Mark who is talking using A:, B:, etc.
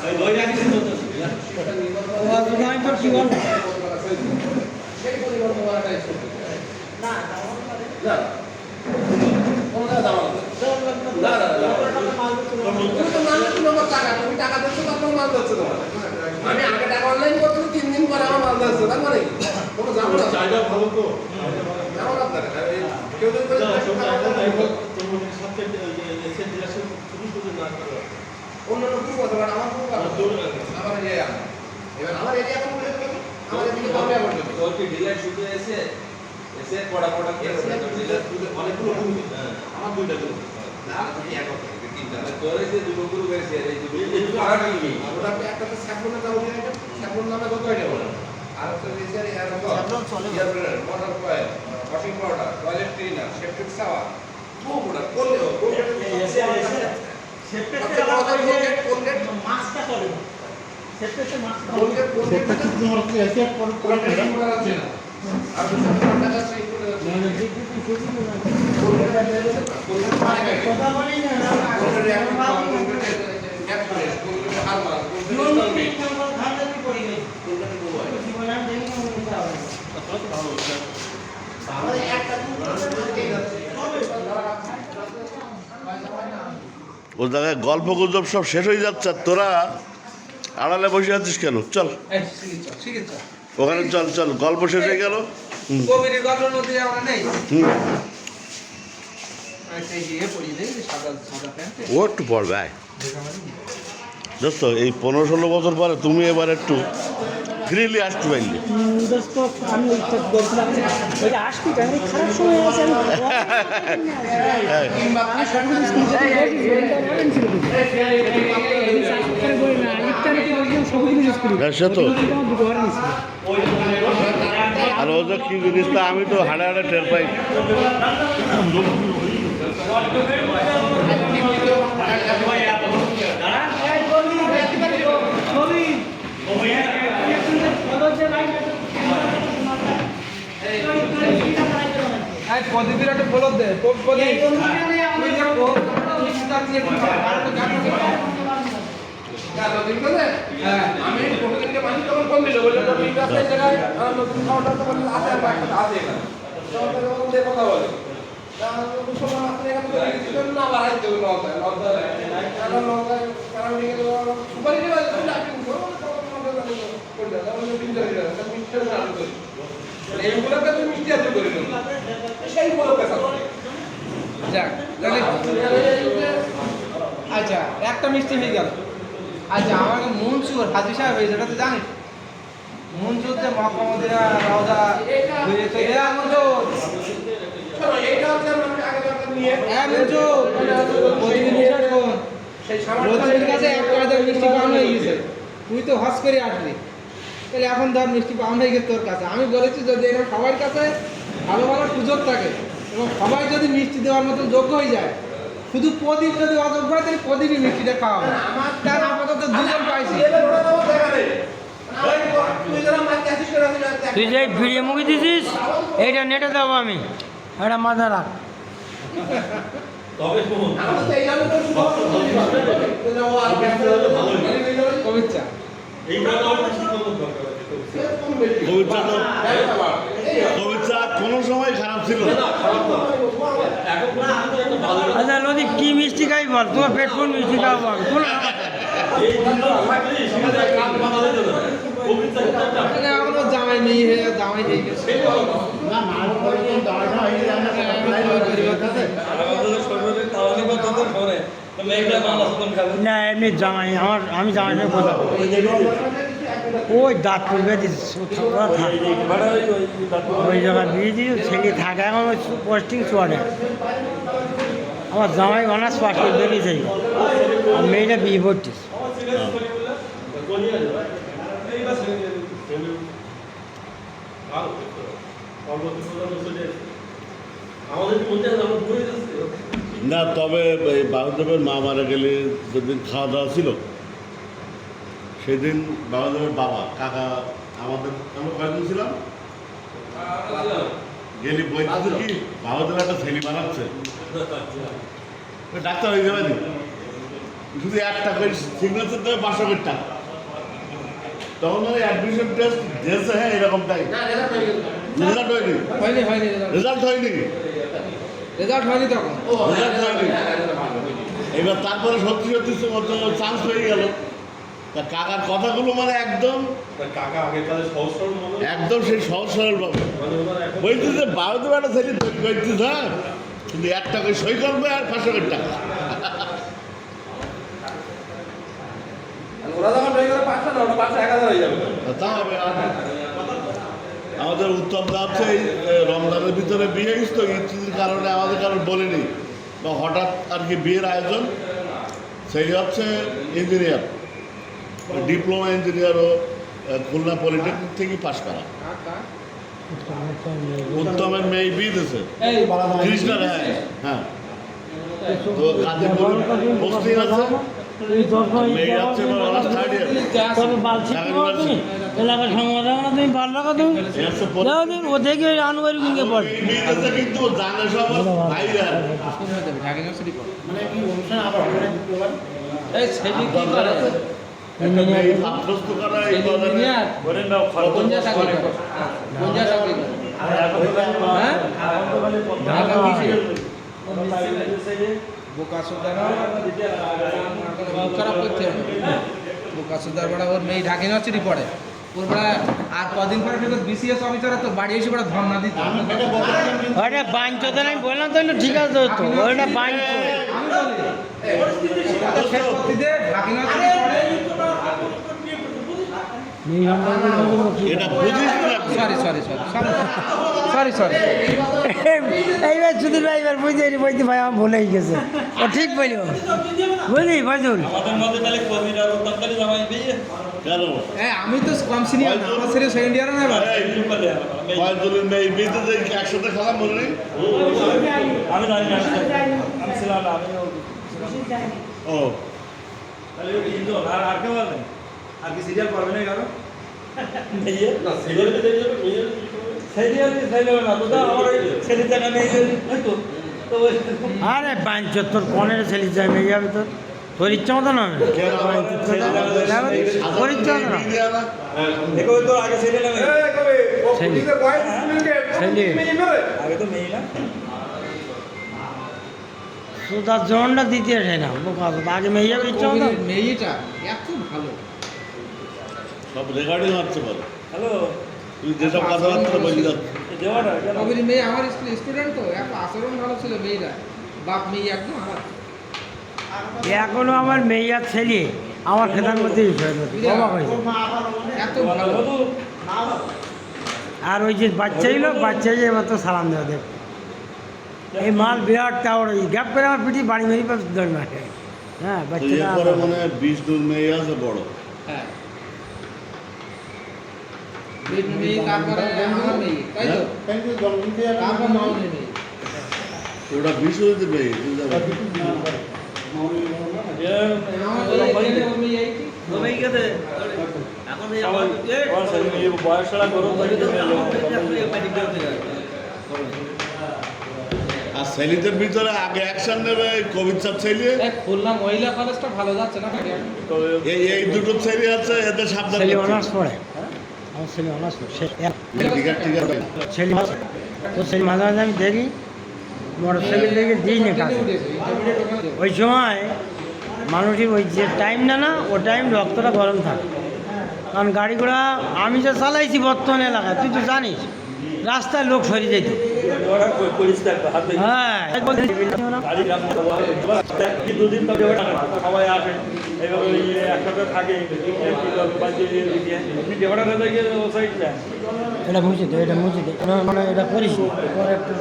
A: আমি আগে টাকা অনলাইন করতে 3 দিন পরে আমার মাল যাচ্ছে তার মানে কোনো জানো না চাইটা ভালো তো জানো না আপনারা কেউ যদি করে সবচেয়ে এসে ডিলারশিপ শুরু না করে অন্য লোক কি কথা বলে আমার খুব ভালো আমার এরিয়া এবার আমার এরিয়া কোন বলে আমার এদিকে বামে পড়ছে তো কি ডিলারশিপ এসে এসে পড়া কেসে ডিলার অনেকগুলো ভূমি আমার দুইটা তো না তুমি এক কথা তোরে যে দুটো গুরু গেছে এই দুটো আড়াটা নিবি ওটা একটা তো স্যাম্পল দাও দিয়ে এটা স্যাম্পল নামে কত এটা বলে আর তো রিসার এর স্যাম্পল চলে ইয়ার motor coil washing powder toilet cleaner septic shower পুরোটা করলেও সেপটিক কোলগেট মাস্কটা চলে সেপটিক মাস্ক কোলগেট তোমার কি এসে পুরো করা আছে না আর টাকা সেই করে মানে কথা বলি না
B: ও জায়গায় গল্প গুজব সব শেষ হয়ে যাচ্ছে তোরা আড়ালে বসে আছিস কেন? চল ওখানে চল চল গল্প শেষ হয়ে গেল। ও একটু পড়বে আয় দোস্ত, এই 15-16 বছর পরে তুমি এবার একটু ফ্রিলি আসতে পারলি।
C: আমি বলছিলাম ওইটা আসবি আমি খারাপ সময় আছে
B: সে তো আর ও যে কি জিনিসটা আমি তো হাড়ে হাড়ে টের পাই।
A: প্রদীপের একটা বলদ দে আমি প্রতিদিনকে পানি তখন কম দিল বললে জায়গায় নতুন খাওয়াটা তো বললে আছে আছে কথা বলে না বাড়াই দেবো সুপারি এইগুলোকে তুমি মিষ্টি আদর করে সেই বড় কথা। আচ্ছা একটা মিষ্টি হয়ে গেল। আচ্ছা আমাকে মনসুর হাজি সাহেব হয়েছে এটা তো জানিস মনসুর যে মক্কা-মদিনা রওজা তুই তো হজ করে আসলি তাহলে এখন ধর মিষ্টি পাওয়া হয়ে গেছে তোর কাছে। আমি বলেছি যদি এরকম সবার কাছে ভালো ভালো সুযোগ থাকে এবং সবাই যদি মিষ্টি দেওয়ার মতো যোগ্য হয়ে যায়, শুধু প্রদীপ যদি অযোগ্য হয় তাহলে প্রদীপই মিষ্টিটা খাওয়াবে। তার আপাতত দুজন পাইছি।
C: তুই যে ভিডিও মুভি দিছিস এইটা নেটে দেবো আমি, এটা মাথা রাখ।
B: কবিতা কোনো সময় খারাপ ছিল না।
C: আচ্ছা নদী কি মিষ্টি খাই বল, তোমার পেট ফুল মিষ্টি খাওয়াবো আমি।
A: এখনো জামাই নেই জামাই নেই
C: না এমনি জামাই আমার, আমি জামাইটার কথা ওই দাঁত পড়বে ওই জায়গা দিয়ে দিই ছেলে থাকে এখন ওই পোস্টিং চলে। আমার জামাই অনার্স পাস করে বেরিয়েছে আর মেয়েটা বিয়ে করছিস।
B: না তবে বাবুদেবের মা মারা গেলে যেদিন খাওয়া দাওয়া ছিল সেদিন বাবুদেবের বাবা কাকা আমাদের আমরা কয়েকদিন ছিলাম গেলি বলতে কি বাবুদেব একটা ছেলে বানাচ্ছে ডাক্তার হয়ে যাবে নি যদি একটা করে সিগনেচার দেবে 500 করে টাকা তখন ওই অ্যাডমিশন টেস্ট দিয়েছে হ্যাঁ এরকমটাই
A: না রেজাল্ট হয়ে গেছে
B: রেজাল্ট হয়নি
A: হয়নি
B: রেজাল্ট হয়নি
A: রেজাল্ট হয়নি তখন
B: রেজাল্ট হয়নি এবার তারপরে সত্যি সত্যি চান্স হয়ে গেল তা কাকার কথাগুলো মানে একদম
D: কাকা আগেকালে সহজ সরল মনে হয়।
B: একদম সেই সহজ সরল পাবে
D: মানে ওনার এখন
B: বলছি যে বারোতে বেটা ছেলে তৈরি করছিস হ্যাঁ কিন্তু 1 টাকায় সই করবে আর 500 টাকা
A: ওরা যখন হয়ে গেলে 500 না ওটা 500 1000 হয়ে যাবে
B: তা হবে আর আমাদের উত্তম দা হচ্ছে এই রমজানের ভিতরে বিয়ে গেছে তো ইত্যাদির কারণে আমাদের কারণ বলিনি বা হঠাৎ আর কি বিয়ের আয়োজন সেই হচ্ছে ইঞ্জিনিয়ার ডিপ্লোমা ইঞ্জিনিয়ারও খুলনা পলিটেকনিক থেকে পাশ করা উত্তমের মেয়ে বিয়ে দিয়েছে কৃষ্ণার হ্যাঁ হ্যাঁ তো কাজীপুর পোস্টিং আছে মেয়ে হচ্ছে অনার্স থার্ড ইয়ার
C: এলাকার সংবাদ তুমি ভালো রাখো তুমি যাও দিন ও দেখে আনুবারি কিনকে পড়ে
B: কিন্তু জানে সব ভাইরা
A: ঢাকা ইউনিভার্সিটি পড়ে
C: এই ছেলে কি করে
B: একটা মেয়ে ছাত্রস্থ করা এই
A: ইঞ্জিনিয়ার কোন জায়গা চাকরি করে কোন জায়গা চাকরি করে হ্যাঁ ঢাকা কিসে বোকা সুদার খারাপ করতে হবে বোকা সুদার বড় ওর মেয়ে ঢাকা ইউনিভার্সিটি পড়ে ওর বড় আর কদিন পরে ফের বিসিএস অফিসার তো বাড়ি এসে বড় ধর্ণা দিত
C: ওটা বাঞ্চ তো আমি বললাম তো ঠিক আছে তো ওটা বাঞ্চ
B: এটা বুঝিস না
A: সরি
C: এইবার সুধীর ভাই এবার বুঝতে বলতে ভাই আমার ভুলেই গেছে ও ঠিক বলি বুঝলি ফজল
B: কেন
A: আমি তো কম সিনিয়র না আমার ছেলে সেকেন্ড ইয়ারে না এবার
B: ফয়জলের মেয়ে বিয়েতে যে একসাথে খেলা মনে নেই
D: আমি জানি না আমি ছিলাম না আমি
B: ও
D: তাহলে ওই তিনজন আর কেউ আছে আর কি সিরিয়াল পারবে না কারো না সিরিয়াল তো দেখে যাবে সিরিয়াল না তো আমার ছেলে জায়গা নেই হয়তো তো
C: আরে বাঞ্চ তোর কনের ছেলে যাই মেয়ে যাবে তোর তোর ইচ্ছা মতো না তোর ইচ্ছা মতো না
D: দেখো তো আগে সিরিয়াল নেই
C: ছেলে
D: আগে তো মেয়ে না
C: তো তার জনটা দিতে আসে না বোকা আগে মেয়ে যাবে ইচ্ছা মতো
A: মেয়েটা এত ভালো
B: সব রেকর্ডিং হচ্ছে বলো
D: হ্যালো
B: তুই যেসব কথাবার্তা বলি যাচ্ছ
D: দেওয়াটা
A: কবির মেয়ে আমার স্টুডেন্ট তো এত আচরণ ভালো ছিল মেয়েরা বাপ মেয়ে একদম আমার
C: এখনো আমার মেয়ে আর ছেলে আমার খেতার মধ্যে অবাক হয়েছে
A: এত ভালো
C: আর ওই যে বাচ্চা এলো বাচ্চা যে এবার তো সালাম দেওয়া দেখ এই মাল বিরাট টাওয়ার ওই গ্যাপ করে আমার পিঠি বাড়ি মেরি পাশ দৌড় মাঠে হ্যাঁ বাচ্চাটা
B: এরপরে মনে হয় 20 দূর মেয়ে আছে বড়
A: হ্যাঁ মেয়ে তারপরে আমার মেয়ে তাই তো তারপর মামনের মেয়ে
B: ওটা 20 হয়েছে মেয়ে তুই যাবে আর ছেলেদের ভিতরে আগে অ্যাকশন নেবে কবিতা ছেলে
A: খুলনা মহিলা কলেজটা ভালো যাচ্ছে না
B: এই দুটো ছেলে আছে এদের সাবধান
C: ছেলে
B: করতে
C: অনার্স পড়ে আমার ছেলে অনার্স পড়ে
B: ঠিক আছে
C: ছেলে তো ছেলে মাঝে মাঝে আমি দেখি মোটর সাইকেল দেখে দিই না কাজ ওই সময় মানুষের ওই যে টাইমটা না ও টাইম রক্তটা গরম থাকে কারণ গাড়ি ঘোড়া আমি যে চালাইছি বর্তমান এলাকায় তুই তো জানিস রাস্তায় লোক সরে যেত হ্যাঁ
D: দুদিন তবে সবাই আসে এবার ওই একসাথে থাকে
C: এটা মুছে দে এটা মুছে দে মানে এটা করিস পরে একটু